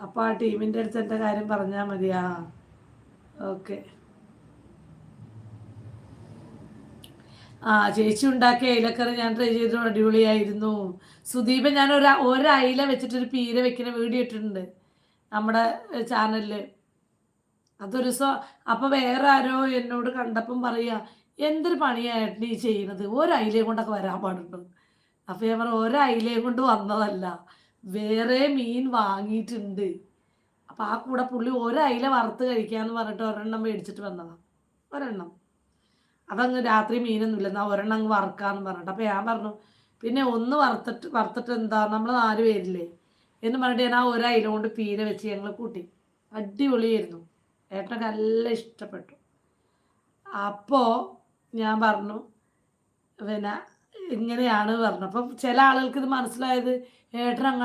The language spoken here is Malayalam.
അപ്പോൾ ആ ടീമിൻ്റെ അടുത്ത് എൻ്റെ കാര്യം പറഞ്ഞാൽ മതിയാ. ഓക്കെ. ചേച്ചി ഉണ്ടാക്കിയ അയിലക്കറി ഞാൻ ട്രൈ ചെയ്തു, അടിപൊളിയായിരുന്നു. സുദീപൻ ഞാൻ ഒരയില വെച്ചിട്ടൊരു പീര വെക്കുന്ന വീഡിയോ ഇട്ടിട്ടുണ്ട് നമ്മുടെ ചാനലിൽ. അതൊരു ദിവസം അപ്പോൾ വേറെ ആരോ എന്നോട് കണ്ടപ്പം പറയുക, എന്തൊരു പണിയായിട്ട് നീ ചെയ്യുന്നത്, ഒരയിലയും കൊണ്ടൊക്കെ വരാൻ പാടുണ്ടോ. അപ്പോൾ ഞാൻ പറഞ്ഞു ഒരയിലയും കൊണ്ട് വന്നതല്ല, വേറെ മീൻ വാങ്ങിയിട്ടുണ്ട്. അപ്പോൾ ആ കൂടെ പുള്ളി ഒരയില വറുത്ത് കഴിക്കാമെന്ന് പറഞ്ഞിട്ട് ഒരെണ്ണം മേടിച്ചിട്ട് വന്നതാണ്. ഒരെണ്ണം അതങ്ങ് രാത്രി മീനൊന്നുമില്ല, എന്നാൽ ഒരെണ്ണം അങ്ങ് വറുക്കാമെന്ന് പറഞ്ഞിട്ട്. അപ്പോൾ ഞാൻ പറഞ്ഞു പിന്നെ ഒന്ന് വറുത്തിട്ട് എന്താ, നമ്മൾ 4 പേരില്ലേ എന്ന് പറഞ്ഞിട്ട് ഞാൻ ആ ഒരയില കൊണ്ട് പീര വെച്ച് ഞങ്ങൾ കൂട്ടി. അടിപൊളിയായിരുന്നു, ഏട്ടനൊക്കെ നല്ല ഇഷ്ടപ്പെട്ടു. അപ്പോൾ ഞാൻ പറഞ്ഞു പിന്നെ ഇങ്ങനെയാണ് പറഞ്ഞു. അപ്പം ചില ആളുകൾക്ക് ഇത് മനസ്സിലായത് ഏട്ടൻ അങ്ങാടി